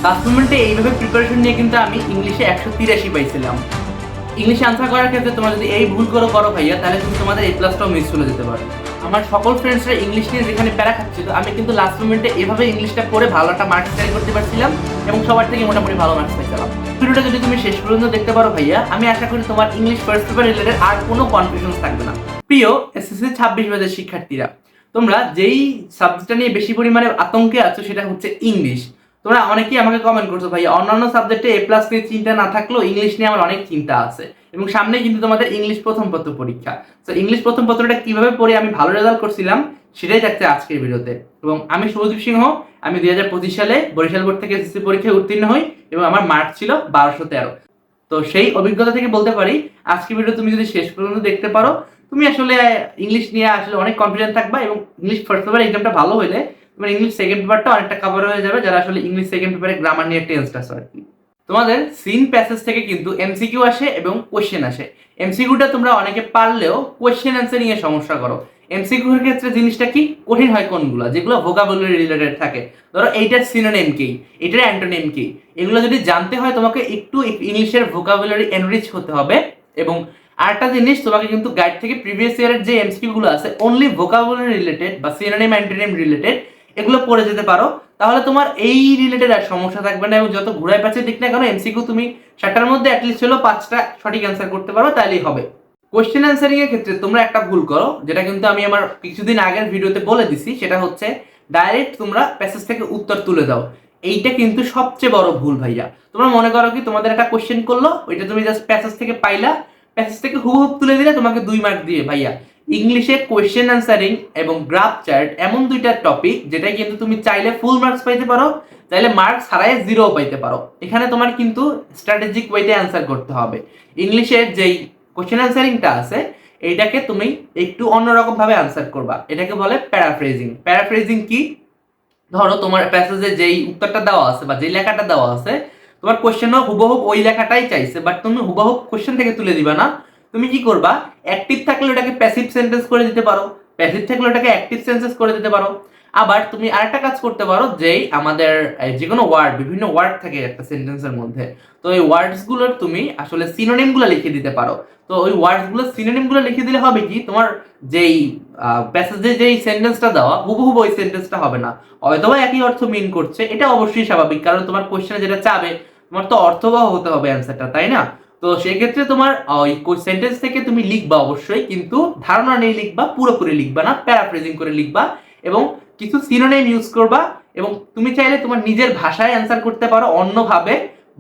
Last মোমেন্টে এইভাবে preparation নিয়ে কিন্তু আমি ইংলিশে 183 পাইছিলাম। ইংলিশে আনসার করার ক্ষেত্রে তোমরা যদি এই ভুল করো ভাইয়া, তাহলে কিন্তু তোমাদের এই প্লাসটাও মিস চলে যেতে পারে। আমার সকল ফ্রেন্ডসরা ইংলিশ নিয়ে যেখানে প্যারা খাচ্ছিল, আমি কিন্তু লাস্ট মোমেন্টে এভাবে ইংলিশটা পড়ে ভালো একটা মার্কস ক্যারি করতে পারছিলাম এবং সবার থেকে মোটামুটি ভালো মার্কস পাইছিলাম। ভিডিওটা যদি তুমি শেষ পর্যন্ত দেখতে পারো ভাইয়া, আমি আশা করি তোমার ইংলিশ ফার্স্ট পেপার রিলেটেড আর কোনো কনফিউশন থাকবে না। প্রিয় এসএসসি 26 ব্যাচের শিক্ষার্থীরা, তোমরা যেই সাবজেক্টটা নিয়ে বেশি পরিমাণে আতঙ্কে আছো সেটা হচ্ছে ইংলিশ। তোমরা অনেকেই আমাকে কমেন্ট করছো, ভাইয়া অন্যান্য সাবজেক্টে এ প্লাস নিয়ে চিন্তা না থাকলেও ইংলিশ নিয়ে আমার অনেক চিন্তা আছে এবং সামনে কিন্তু তোমাদের ইংলিশ প্রথম পত্র পরীক্ষা। তো ইংলিশ প্রথম পত্রটা কিভাবে পড়ে আমি ভালো রেজাল্ট করছিলাম সেটাই থাকছে আজকের ভিডিওতে। এবং আমি শুভদীপ সিংহ, আমি 2025 সালে বরিশাল বোর্ড থেকে এসএসসি পরীক্ষায় উত্তীর্ণ হই এবং আমার মার্ক ছিল 1213। তো সেই অভিজ্ঞতা থেকে বলতে পারি, আজকের ভিডিও তুমি যদি শেষ পর্যন্ত দেখতে পারো, তুমি আসলে ইংলিশ নিয়ে আসলে অনেক কনফিডেন্ট থাকবা এবং ইংলিশ ফার্স্ট পেপার এক্সামটা ভালো হলে তোমার ইংলিশ সেকেন্ড পেপারটা অনেকটা কভার হয়ে যাবে, যারা আসলে ইংলিশ সেকেন্ড পেপারে গ্রামার নিয়ে টেন্সটা আছে আর কি। তোমাদের সিন প্যাসেজ থেকে কিন্তু এমসিকিউ আসে এবং কোশ্চেন আসে। এমসিকিউটা তোমরা অনেকে পারলেও কোশ্চেন অ্যান্সার নিয়ে সমস্যা করো। এমসিকিউ এর ক্ষেত্রে জিনিসটা কি কঠিন হয় কোনগুলো, যেগুলো ভোকাবুলারি রিলেটেড থাকে। ধরো এইটার সিনোনিম কি, এটার অ্যান্টোনিম কি, এগুলো যদি জানতে হয় তোমাকে একটু ইংলিশের ভোকাবুলারি এনরিচ হতে হবে। এবং আরেকটা জিনিস, তোমাকে কিন্তু গাইড থেকে প্রিভিয়াস ইয়ারের যে এমসিকিউ গুলো আছে অনলি ভোকাবুলারি রিলেটেড বা সিনোনিম অ্যান্টোনিম রিলেটেড, এগুলো পড়ে যেতে পারো, তাহলে তোমার এই রিলেটেড আর সমস্যা থাকবে না। এবং যত ঘুরায় পাচ্ছে দিক না কেন, এমসিকিউ তুমি 7টার মধ্যে অ্যাটলিস্ট হলো 5টা সঠিক অ্যান্সার করতে পারো, তাহলেই হবে। কোশ্চেন অ্যান্সারিং এর ক্ষেত্রে তোমরা একটা ভুল করো, যেটা কিন্তু আমি আমার কিছুদিন আগের ভিডিওতে বলে দিছি, সেটা হচ্ছে ডাইরেক্ট তোমরা প্যাসেজ থেকে উত্তর তুলে দাও। এইটা কিন্তু সবচেয়ে বড় ভুল ভাইয়া। তোমরা মনে করো কি তোমাদের একটা কোশ্চেন করলো, ওইটা তুমি জাস্ট প্যাসেজ থেকে পাইলা, প্যাসেজ থেকে হুবহুব তুলে দিলে তোমাকে 2 মার্ক দিয়ে। ভাইয়া ইংলিশে কোয়েশ্চেন অ্যান্সারিং এবং গ্রাফ চার্ট এমন দুইটা টপিক যেটা কিন্তু তুমি চাইলে ফুল মার্কস পাইতে পারো, চাইলে মার্কস হারায় 0 পাইতে পারো। এখানে তোমার কিন্তু স্ট্র্যাটেজিক ওয়েতে অ্যান্সার করতে হবে। ইংলিশের যেই কোয়েশ্চেন অ্যান্সারিংটা আছে এইটাকে তুমি একটু অন্যরকম ভাবে অ্যান্সার করবা, এটাকে বলে প্যারাফ্রেজিং। প্যারাফ্রেজিং কি, ধরো তোমার প্যাসেজে যেই উত্তরটা দেওয়া আছে বা যেই লেখাটা দেওয়া আছে, তোমার কোশ্চেনও হুবহুব ওই লেখাটাই চাইছে, বাট তুমি হুবহুব কোশ্চেন থেকে তুলে দিবা না। তুমি কি করবা, অ্যাক্টিভ থাকলে ওটাকে প্যাসিভ সেন্টেন্স করে দিতে পারো, প্যাসিভ থাকলে ওটাকে অ্যাক্টিভ সেন্টেন্স করে দিতে পারো। আবার তুমি আরেকটা কাজ করতে পারো, যেই আমাদের যে কোনো ওয়ার্ড, বিভিন্ন ওয়ার্ড থাকে একটা সেন্টেন্সের মধ্যে, তো ওই ওয়ার্ডস গুলোর তুমি আসলে সিনোনিম গুলো লিখে দিতে পারো। তো ওই ওয়ার্ডস গুলো সিনোনিম গুলো লিখে দিলে হবে কি, তোমার যেই প্যাসেজে যেই সেন্টেন্সটা দেওয়া হুবহুব ওই সেন্টেন্সটা হবে না, হয়তোবা একই অর্থ মিন করছে। এটা অবশ্যই স্বাভাবিক, কারণ তোমার কোশ্চেনে যেটা চাবে তোমার তো অর্থবহ হতে হবে অ্যান্সারটা, তাই না? তো সেক্ষেত্রে তোমার ওই সেন্টেন্স থেকে তুমি লিখবা অবশ্যই, কিন্তু ধারণা নিয়ে লিখবা, পুরোপুরি লিখবা না, প্যারাফ্রেজিং করে লিখবা এবং কিছু সিনোনিম ইউজ করবা। এবং তুমি চাইলে তোমার নিজের ভাষায় অ্যান্সার করতে পারো অন্যভাবে,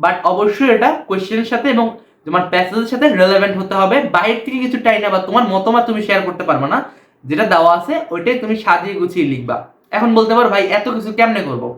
বাট অবশ্যই এটা কোশ্চেনের সাথে এবং তোমার প্যাসেজের সাথে রিলেভেন্ট হতে হবে। বাইরে থেকে কিছু টাই না বা তোমার মতামত তুমি শেয়ার করতে পারবে না, যেটা দেওয়া আছে ওইটাই তুমি সাজিয়ে গুছিয়ে লিখবা। এখন বলতে পারো, ভাই এত কিছু কেমনে করবো?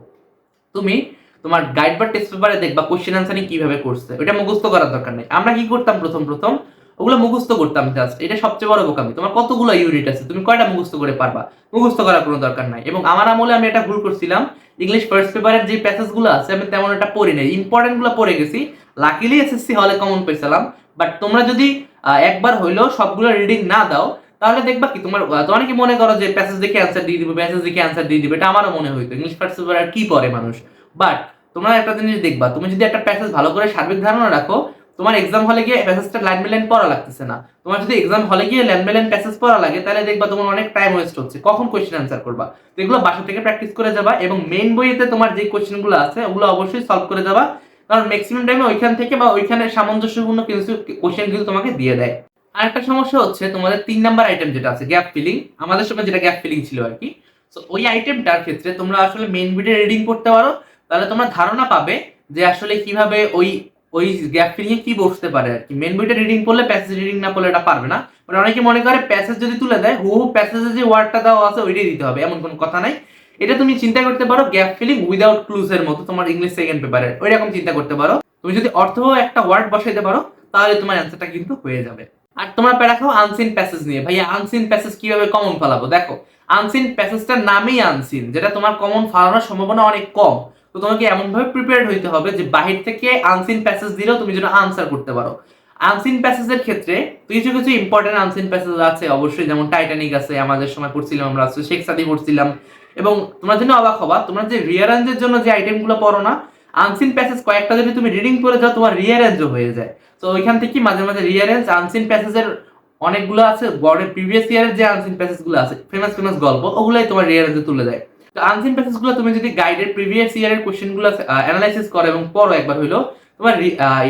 তুমি তোমার গাইড বা টেস্ট পেপারে দেখবা কোশ্চেন আনসারিং কিভাবে করছে, ওটা মুখস্থ করার দরকার নেই। আমরা কি করতাম প্রথম প্রথম, ওগুলো মুখস্থ করতাম জাস্ট। এটা সবচেয়ে বড় বোকামি। তোমার কতগুলো ইউনিট আছে, তুমি কয়টা মুখস্থ করে পারবা? মুখস্থ করার কোনো দরকার নাই। এবং আমার আমলে আমি এটা ভুল করছিলাম, ইংলিশ ফার্স্ট পেপারের যে প্যাসেজগুলো আছে আমি তেমন একটা পড়ি নাই, ইম্পর্টেন্ট গুলো পড়ে গেছি। লাকিলি এসএসসি হলে কমন পেয়েছিলাম। বাট তোমরা যদি একবার হইলেও সবগুলো রিডিং না দাও, তাহলে দেখবা কি তোমার তো অনেকে মনে করো যে প্যাসেজ দেখে অ্যান্সার দিয়ে দিবে, প্যাসেজ দেখে অ্যান্সার দিয়ে দিবে। এটা আমারও মনে হইতো, ইংলিশ ফার্স্ট পেপার আর কি পড়ে মানুষ। বাট তোমরা একটা জিনিস দেখবা, তুমি যদি একটা প্যাসেজ ভালো করে সার্বিক ধারণা রাখো, তোমার এক্সাম হলে গিয়ে প্যাসেজটা লাইন বাই লাইন পড়া লাগতেছে না। তোমার যদি এক্সাম হলে গিয়ে লাইন বাই লাইন প্যাসেজ পড়া লাগে, তাহলে দেখবা তোমার অনেক টাইম ওয়েস্ট হচ্ছে, কখন কোশ্চেন অ্যান্সার করবা। তো এগুলো বাসা থেকে প্র্যাকটিস করে যাবা এবং মেইন বইতে তোমার যে কোশ্চেনগুলো আছে ওগুলো অবশ্যই সলভ করে যাবা, কারণ ম্যাক্সিমাম টাইমে ওইখান থেকে বা ওইখানে সামঞ্জস্যপূর্ণ কিছু কোশ্চেন কিন্তু তোমাকে দিয়ে দেয়। আর একটা সমস্যা হচ্ছে তোমাদের 3 নাম্বার আইটেম যেটা আছে গ্যাপ ফিলিং, আমাদের সময় যেটা গ্যাপ ফিলিং ছিল আর কি। তো ওই আইটেমটার ক্ষেত্রে তোমরা আসলে মেইন বিটে রিডিং করতে পারো, তাহলে তোমরা ধারণা পাবে যে আসলে কিভাবে ওই ওই গ্যাপ ফিলিং এ কি বসতে পারে আর কি। মেইন বইটা রিডিং করলে প্যাসেজ রিডিং না করলে এটা পারবে না। মানে অনেকে মনে করে প্যাসেজ যদি তুলে দেয় হুবহু প্যাসেজে যে ওয়ার্ডটা দেওয়া আছে ওইটাই দিতে হবে, এমন কোনো কথা নাই। এটা তুমি চিন্তা করতে পারো গ্যাপ ফিলিং উইদাউট ক্লুজ এর মতো, তোমার ইংলিশ সেকেন্ড পেপারের ওই রকম চিন্তা করতে পারো। তুমি যদি অর্থবহ একটা ওয়ার্ড বসাইতে পারো, তাহলে তোমার অ্যান্সারটা কিন্তু হয়ে যাবে। আর তোমরা প্যারা খাও আনসিন প্যাসেজ নিয়ে, ভাইয়া আনসিন প্যাসেজ কিভাবে কমন ফলাবো? দেখো, আনসিন প্যাসেজটার নামেই আনসিন, যেটা তোমার কমন ফলানোর সম্ভাবনা অনেক কম। তো তোমাকে এমন ভাবে প্রিপেয়ার্ড হইতে হবে যে বাহির থেকে আনসিন প্যাসেজ দিলেও তুমি যেন আনসার করতে পারো। আনসিন প্যাসেজের ক্ষেত্রে কিছু কিছু ইম্পর্টেন্ট আনসিন প্যাসেজ আছে অবশ্যই, যেমন টাইটানিক আছে, আমাদের সময় পড়ছিলাম আমরা, শেখ সাদি পড়ছিলাম। এবং তোমরা যেন অবাক হবা, তোমরা যে রিয়ারেঞ্জের জন্য যে আইটেমগুলো পড়ো না, আনসিন প্যাসেজ কয়েকটা যদি তুমি রিডিং করে যাও তোমার রিয়ারেঞ্জও হয়ে যায়। তো ওইখান থেকে মাঝে মাঝে রিয়ারেঞ্জ আনসিন প্যাসেজের অনেকগুলো আছে, বোর্ডের প্রিভিয়াস ইয়ারের যে আনসিন প্যাসেজগুলো আছে ফেমাস ফেমাস গল্প ওগুলাই তোমার রিয়ারেঞ্জে তুলে দেয়। তো আনসিন প্যাসেজগুলো তুমি যদি গাইডের প্রিভিয়াস ইয়ারের কোশ্চেনগুলো অ্যানালাইসিস করো এবং পড়ো একবার হইলো, তোমার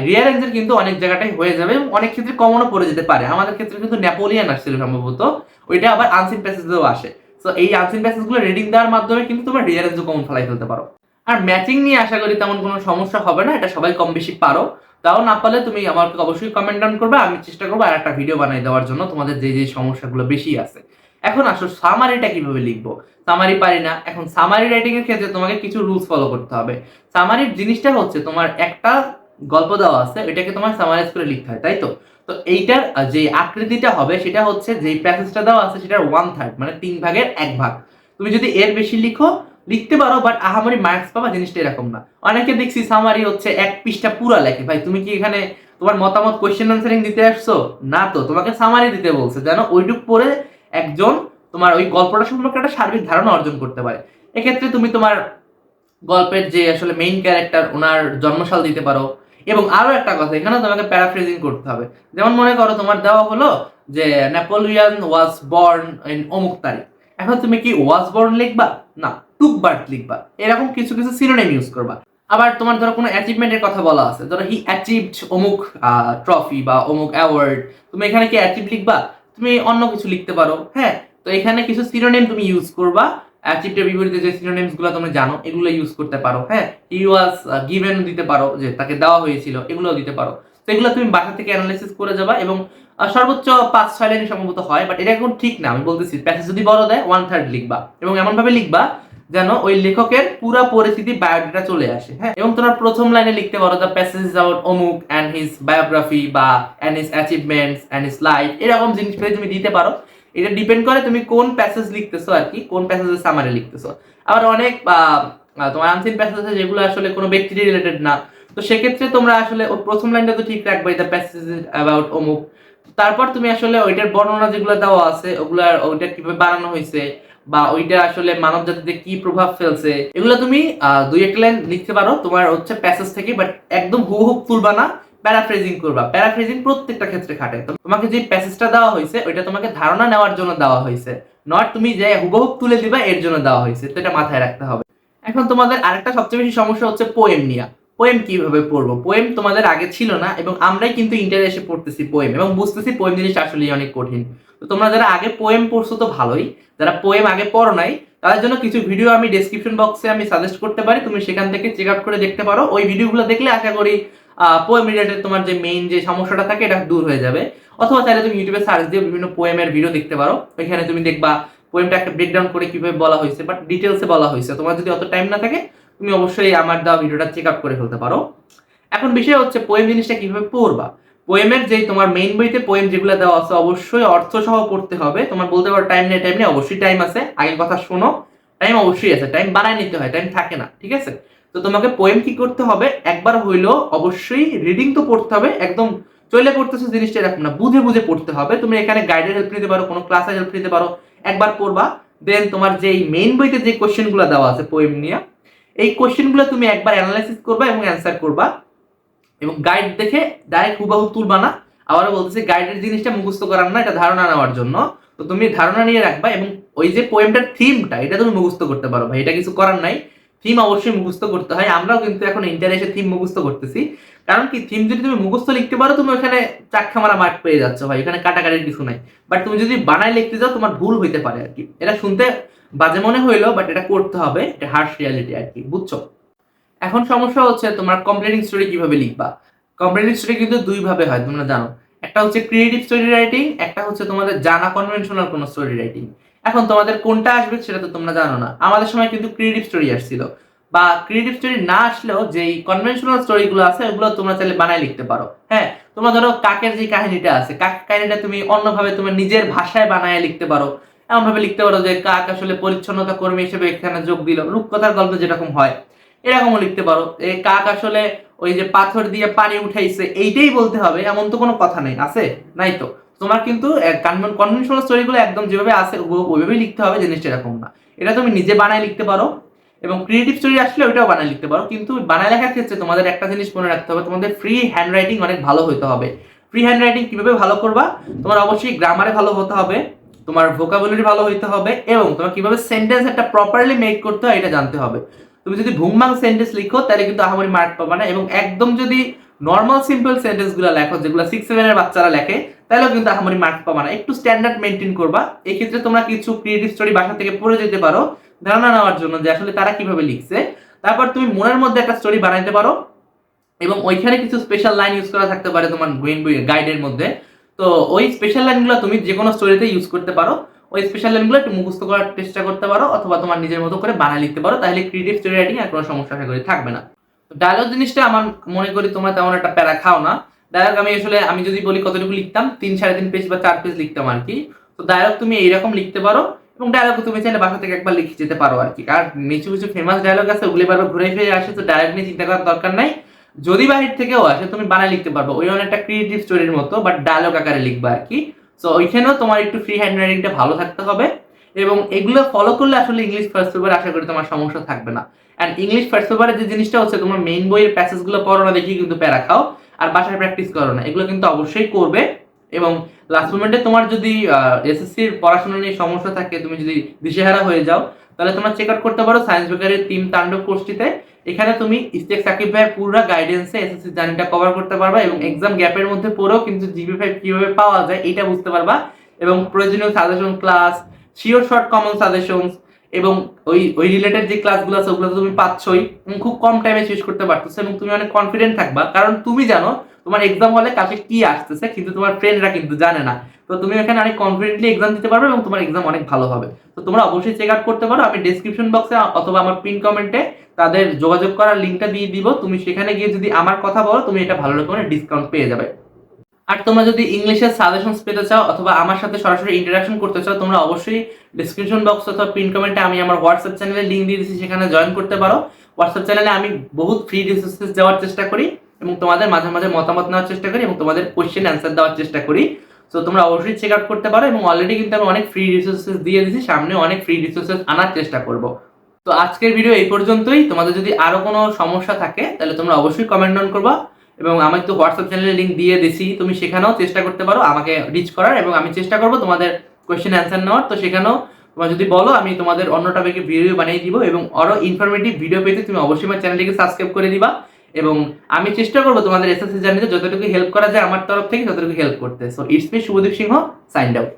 রিয়ারেঞ্জের কিন্তু অনেক জায়গাটাই হয়ে যাবে এবং অনেক ক্ষেত্রে কমনও পড়ে যেতে পারে। আমাদের ক্ষেত্রে কিন্তু নেপোলিয়ান আসছিল সম্ভবত, ওইটা আবার আনসিন প্যাসেজেও আসে। তো এই আনসিন প্যাসেজগুলো রিডিং দেওয়ার মাধ্যমে কিন্তু তোমার রিয়ারেঞ্জও কমন ফেলাই ফেলতে পারো। আর ম্যাচিং নিয়ে আশা করি তেমন কোনো সমস্যা হবে না, এটা সবাই কম বেশি পারো। তাও না পারলে তুমি আমাকে অবশ্যই কমেন্ট ডাউন করবে, আমি চেষ্টা করবো আর একটা ভিডিও বানিয়ে দেওয়ার জন্য তোমাদের যে যে সমস্যাগুলো বেশি আছে। এখন আসো সামারিটা কিভাবে লিখবো। সামারি পারি না, এখন সামারি রাইটিং এর ক্ষেত্রে তোমাকে কিছু রুলস ফলো করতে হবে। সামারির জিনিসটা হচ্ছে তোমার একটা গল্প দেওয়া আছে, এটাকে তোমার সামারাইজ করে লিখতে হয়, তাই তো? তো এইটার যে আকৃতিটা হবে সেটা হচ্ছে যেই প্যাসেজটা দেওয়া আছে সেটার 1/3 মানে 3/1 তুমি যদি এর বেশি লিখতে পারো বাট আহামরি মার্কস পাবা, জিনিসটা এরকম না। অনেকে দেখছি সামারি হচ্ছে 1 পৃষ্ঠা পুরা লেখে। ভাই তুমি কি এখানে তোমার মতামত কোয়েশ্চেন আনসারিং দিতে আসছো? না তো, তোমাকে সামারি দিতে বলছে যেন ওইটুক পরে একজন তোমার ওই গল্পটা সম্পর্কে একটা সার্বিক ধারণা অর্জন করতে পারে। এক্ষেত্রে তুমি তোমার গল্পের যে আসলে মেইন ক্যারেক্টার ওনার জন্মসাল দিতে পারো। এবং আরো একটা কথা, এখানে তোমাকে প্যারাফ্রেজিং করতে হবে। যেমন মনে করো তোমার দেওয়া হলো যে নেপোলিয়ন ওয়াজ বর্ন ইন অমুক তারিখ, এখন তুমি কি ওয়াজ বর্ন লিখবা? না, টুক বার্থ লিখবা। এরকম কিছু কিছু সিনোনিম ইউজ করবা। আবার তোমার ধরো কোনো অ্যাচিভমেন্টের কথা বলা আছে, ধরো হি অ্যাচিভড অমুক ট্রফি বা অমুক অ্যাওয়ার্ড, তুমি এখানে কি অ্যাচিভ লিখবা? তুমি অন্য কিছু লিখতে পারো। হ্যাঁ, তো এখানে কিছু সিনোনিম তুমি ইউজ করবা। অ্যাচিভের বিপরীতে যে সিনোনিমস গুলো তুমি জানো এগুলো ইউজ করতে পারো। হ্যাঁ, হি ওয়াজ গিভেন দিতে পারো, যে তাকে দেওয়া হয়েছিল, এগুলো দিতে পারো। তো এগুলো তুমি বাসা থেকে অ্যানালাইসিস করে যাবা এবং সর্বোচ্চ 5-6 লাইন সম্ভবত হয়, বাট এটা এখন ঠিক না। আমি বলতেছি প্যাসেজ যদি বড় দেয় 1/3 লিখবা এবং এমন ভাবে লিখবা যেন ওই লেখকের পুরো পরিস্থিতি বায়োডাটা চলে আসে। হ্যাঁ, এবং তোমার প্রথম লাইনে লিখতে পারো দ্য প্যাসেজ ইজ অ্যাবাউট অমুক অ্যান্ড হিজ বায়োগ্রাফি বা and his achievements and his life, এরকম জিনিসগুলো তুমি দিতে পারো। এটা ডিপেন্ড করে তুমি কোন প্যাসেজ লিখতেছো আর কি, কোন প্যাসেজের সামারি লিখতেছো। আবার অনেক তোমার আনসিন প্যাসেজ আছে যেগুলো আসলে কোনো ব্যক্তি রিলেটেড না, তো সেক্ষেত্রে তোমরা আসলে ওর প্রথম লাইনটা তো ঠিক রাখবে, দ্য প্যাসেজ ইজ অ্যাবাউট অমুক। তারপর তুমি আসলে ওইটার বর্ণনা যেগুলো দেওয়া আছে ওইটা কিভাবে বানানো হয়েছে বা ওইটা আসলে মানব জাতিতে কি প্রভাব ফেলছে, এগুলো তুমি 2-1 লাইন লিখতে পারো তোমার হচ্ছে প্যাসেজ থেকে, বাট একদম হুবহু তুলবা না, প্যারাফ্রেজিং করবা। প্যারাফ্রেজিং প্রত্যেকটা ক্ষেত্রে খাটে। তোমাকে যে প্যাসেজটা দেওয়া হয়েছে ওইটা তোমাকে ধারণা নেওয়ার জন্য দেওয়া হয়েছে, নট তুমি যে হুবহু তুলে দিবা এর জন্য দেওয়া হয়েছে, তো এটা মাথায় রাখতে হবে। এখন তোমাদের আরেকটা সবচেয়ে বেশি সমস্যা হচ্ছে পোয়েম নিয়ে। পোয়েম কিভাবে পড়বো? পোয়েম তোমাদের আগে ছিল না এবং আমরাই কিন্তু ইন্টারে এসে পড়তেছি পোয়েম এবং বুঝতেছি পোয়েম জিনিসটা আসলে অনেক কঠিন। তো তোমরা যারা আগে পোয়েম পড়ছো তো ভালোই, যারা পোয়েম আগে পড়ো নাই তাদের জন্য কিছু ভিডিও আমি ডেসক্রিপশন বক্সে আমি সাজেস্ট করতে পারি, তুমি সেখান থেকে চেক আউট করে দেখতে পারো। ওই ভিডিওগুলো দেখলে আশা করি পোয়েম রিলেটেড তোমার যে মেইন যে সমস্যাটা থাকে এটা দূর হয়ে যাবে। অথবা চাইলে তুমি ইউটিউবে সার্চ দিয়ে বিভিন্ন পোয়েমের ভিডিও দেখতে পারো, ওইখানে তুমি দেখবা পোয়েমটা একটা ব্রেকডাউন করে কিভাবে বলা হয়েছে, বাট ডিটেলসে বলা হয়েছে। তোমার যদি অত টাইম না থাকে তুমি অবশ্যই আমার দেওয়া ভিডিওটা চেক আউট করে ফেলতে পারো। এখন বিষয় হচ্ছে পোয়েম জিনিসটা কিভাবে পড়বা। পোয়েমের যে তোমার মেইন বইতে পোয়েম যেগুলো দেওয়া আছে অবশ্যই অর্থ সহ পড়তে হবে। তোমার বলতে পারো টাইম নেই, অবশ্যই টাইম আছে। আগের কথা শোনো, টাইম অবশ্যই আছে, টাইম বানায় নিতে হয়, টাইম থাকে না, ঠিক আছে? তো তোমাকে পোয়েম কি করতে হবে, একবার হইলো অবশ্যই রিডিং তো পড়তে হবে, একদম চলে পড়তেছো জিনিসটা এরকম না, বুঝে বুঝে পড়তে হবে। তুমি এখানে গাইডের হেল্প নিতে পারো, কোনো ক্লাসের হেল্প নিতে পারো, একবার পড়বা। দেন তোমার যে মেইন বইতে যে কোশ্চেনগুলো দেওয়া আছে পোয়েম নিয়ে, এই কোশ্চেনগুলো তুমি একবার অ্যানালাইসিস করবা এবং অ্যান্সার করবা এবং গাইড দেখে ডাইরেক্ট হুবাহু তুলবা না। আবারও বলতেছি গাইডের জিনিসটা মুখস্থ করার না, এটা ধারণা নেওয়ার জন্য। তো তুমি ধারণা নিয়ে রাখবা এবং ওই যে পোয়েমটার থিমটা এটা তুমি মুখস্থ করতে পারো। ভাই এটা কিছু করার নাই, থিম অবশ্যই মুখস্থ করতে হয়। আমরাও কিন্তু এখন ইন্টারে এসে থিম মুখস্থ করতেছি, কারণ কি থিম যদি তুমি মুখস্থ লিখতে পারো তুমি ওখানে চাক্ষা মারা মার্ক পেয়ে যাচ্ছ ভাই, এখানে কাটাকাটির কিছু নাই। বাট তুমি যদি বানায় লিখতে যাও তোমার ভুল হইতে পারে আর কি। এটা শুনতে বাজে মনে হইলো বাট এটা করতে হবে, এটা হার্শ রিয়ালিটি আর কি, বুঝছো? এখন সমস্যা হচ্ছে তোমার কমপ্লেনিং স্টোরি কিভাবে লিখবা। কমপ্লেনিং স্টোরি কিন্তু দুই ভাবে হয়, তোমরা জানো। একটা হচ্ছে ক্রিয়েটিভ স্টোরি রাইটিং, একটা হচ্ছে তোমাদের জানা কনভেনশনাল কোনো স্টোরি রাইটিং। এখন তোমাদের কোনটা আসবে সেটা তো তোমরা জানো না। আমাদের সময় কিন্তু ক্রিয়েটিভ স্টোরি আসছিল, বা ক্রিয়েটিভ স্টোরি না আসলেও যেই কনভেনশনাল স্টোরিগুলো আছে ওগুলো তোমরা চাইলে বানায় লিখতে পারো। হ্যাঁ, তোমরা ধরো কাকের যে কাহিনীটা আছে, কাক কাহিনীটা তুমি অন্যভাবে তোমার নিজের ভাষায় বানায় লিখতে পারো। এমন ভাবে লিখতে পারো যে কাক আসলে পরিচ্ছন্নতা কর্মী হিসেবে এখানে যোগ দিল, রূপকথার গল্প যেরকম হয় এরকমও লিখতে পারো। এই কাক আসলে ওই যে পাথর দিয়ে পানি উঠাইছে এইটাই বলতে হবে এমন তো কোনো কথা নেই, আছে নাই তো। তোমার কিন্তু কনভেনশনাল স্টোরিগুলো একদম যেভাবে আছে ওইভাবেই লিখতে হবে, জিনিসটা এরকম না। এটা তুমি নিজে বানায় লিখতে পারো এবং ক্রিয়েটিভ স্টোরি আসলে ওইটাও বানায় লিখতে পারো, কিন্তু বানায় লেখার ক্ষেত্রে তোমাদের একটা জিনিস মনে রাখতে হবে, তোমাদের ফ্রি হ্যান্ড রাইটিং অনেক ভালো হতে হবে। ফ্রি হ্যান্ড রাইটিং কিভাবে ভালো করবা, তোমার অবশ্যই গ্রামারে ভালো হতে হবে, তোমার ভোকাবুলারি ভালো হইতে হবে, এবং তোমার কিভাবে সেন্টেন্স একটা প্রপারলি মেক করতে হয় এটা জানতে হবে। তুমি যদি ভুংভাং সেন্টেন্স লিখো তাহলে কিন্তু আহামরি মার্ক পাবা না, এবং একদম যদি নর্মাল সিম্পল সেন্টেন্স গুলো লেখো যেগুলো 6-7 এর বাচ্চারা লেখে, তাহলেও কিন্তু আহামরি মার্ক পাবা না। একটু স্ট্যান্ডার্ড মেনটেন করবা। এই ক্ষেত্রে তোমরা কিছু ক্রিয়েটিভ স্টোরি বাসা থেকে পড়ে যেতে পারো ধারণা নেওয়ার জন্য যে আসলে তারা কিভাবে লিখছে। তারপর তুমি মনের মধ্যে একটা স্টোরি বানাইতে পারো, এবং ওইখানে কিছু স্পেশাল লাইন ইউজ করা থাকতে পারে তোমার গাইডের মধ্যে। তো ওই স্পেশাল লাইনগুলো তুমি যে কোনো স্টোরিতে ইউজ করতে পারো। ওই স্পেশাল লাইনগুলো একটু মুখস্থ করার চেষ্টা করতে পারো, অথবা তোমার নিজের মতো করে বানায় লিখতে পারো, তাহলে ক্রিয়েটিভ স্টোরি রাইটিং আর কোনো সমস্যা আশা করি থাকবে না। ডায়লগ জিনিসটা আমার মনে করি তোমরা তেমন একটা প্যারা খাও না। ডায়লগ আমি যদি বলি কতটুকু লিখতাম, 3-3.5 পেজ বা 4 পেজ লিখতাম আর কি। তো ডায়লগ তুমি এইরকম লিখতে পারো, এবং ডায়লগ তুমি চাইলে বাসা থেকে একবার লিখে যেতে পারো আর কি। কারণ কিছু কিছু ফেমাস ডায়লগ আছে, ওগুলি বারবার ঘুরে ফিরে আসে, তো ডায়লগ নিয়ে চিন্তা করার দরকার নাই। যদি বাহির থেকেও আসে তুমি বানায় লিখতে পারবো, ওই অনেকটা ক্রিয়েটিভ স্টোরির মতো, বাট ডায়লগ আকারে লিখবা আর কি। সো ওইখানেও তোমার একটু ফ্রি হ্যান্ড রাইটিংটা ভালো থাকতে হবে, এবং এগুলো ফলো করলে আসলে ইংলিশ ফার্স্ট পেপারে আশা করি তোমার সমস্যা থাকবে না। অ্যান্ড ইংলিশ ফার্স্ট পেপারে যে জিনিসটা হচ্ছে, তোমার মেইন বইয়ের প্যাসেজগুলো পড়ো না দেখি কিন্তু প্যারা খাও, আর বাসায় প্র্যাকটিস করো না, এগুলো কিন্তু অবশ্যই করবে। এবং লাস্ট মোমেন্টে তোমার যদি এসএসসির পড়াশোনা নিয়ে সমস্যা থাকে, তুমি যদি দিশেহারা হয়ে যাও, তাহলে তোমরা চেক আউট করতে পারো সায়েন্স বেকারের টিম তাণ্ডব কোর্সটিতে। এখানে তুমি ইস্তেক সাকিব ভাইয়ের পুরো গাইডেন্সে এসএসসি জার্নিটা কভার করতে পারবা, এবং এক্সাম গ্যাপের মধ্যে পড়েও কিন্তু জিপি5 কিভাবে পাওয়া যায় এটা বুঝতে পারবা, এবং প্রয়োজনীয় suggestion class, sure short common suggestions, এবং ওই ওই রিলেটেড যে ক্লাসগুলো আছে ওগুলো তুমি পাচ্ছই, খুব কম টাইমে শেষ করতে পারতেছো, এবং তুমি অনেক কনফিডেন্ট থাকবা, কারণ তুমি জানো তোমার এক্সাম হলে কাছে কি আসতেছে, কিন্তু তোমার ফ্রেন্ডরা কিন্তু জানে না। তো তুমি এখানে অনেক কনফিডেন্টলি এক্সাম দিতে পারবে, এবং তোমার এক্সাম অনেক ভালো হবে। তো তোমরা অবশ্যই চেক আউট করতে পারো। আমি ডেসক্রিপশন বক্সে অথবা আমার পিন কমেন্টে তাদের যোগাযোগ করার লিঙ্কটা দিয়ে দিব। তুমি সেখানে গিয়ে যদি আমার কথা বলো, তুমি এটা ভালো রকমের ডিসকাউন্ট পেয়ে যাবে। আর তোমরা যদি ইংলিশের সাজেশনস পেতে চাও অথবা আমার সাথে সরাসরি ইন্টারাকশন করতে চাও, তোমরা অবশ্যই ডেসক্রিপশন বক্স অথবা পিন কমেন্টে আমি আমার হোয়াটসঅ্যাপ চ্যানেলের লিঙ্ক দিয়ে দিচ্ছি, সেখানে জয়েন করতে পারো। হোয়াটসঅ্যাপ চ্যানেলে আমি বহুত ফ্রি রিসোর্সেস দেওয়ার চেষ্টা করি, এবং তোমাদের মাঝে মাঝে মতামত নেওয়ার চেষ্টা করি, এবং তোমাদের কোয়েশ্চেন অ্যান্সার দেওয়ার চেষ্টা করি। সো তোমরা অবশ্যই চেক আউট করতে পারো, এবং অলরেডি কিন্তু আমি অনেক ফ্রি রিসোর্সেস দিয়ে দিচ্ছি, সামনে অনেক ফ্রি রিসোর্সেস আনার চেষ্টা করব। তো আজকের ভিডিও এই পর্যন্তই। তোমাদের যদি আরো কোনো সমস্যা থাকে তাহলে তোমরা অবশ্যই কমেন্ট ডাউন করবা, এবং আমি তো হোয়াটসঅ্যাপ চ্যানেলের লিঙ্ক দিয়ে দিছি, তুমি সেখানেও চেষ্টা করতে পারো আমাকে রিচ করার, এবং আমি চেষ্টা করবো তোমাদের কোয়েশ্চেন অ্যান্সার নেওয়ার। তো সেখানেও তোমরা যদি বলো, আমি তোমাদের অন্য টপিকে ভিডিও বানিয়ে দিব, এবং আরো ইনফরমেটিভ ভিডিও পেতে তুমি অবশ্যই আমার চ্যানেলটিকে সাবস্ক্রাইব করে দিবা, এবং আমি চেষ্টা করবো তোমাদের এসএসসি জার্নিতে যতটুকু হেল্প করা যায় আমার তরফ থেকে ততটুকু হেল্প করতে। So it's me Shubhadeep Singha, signed out.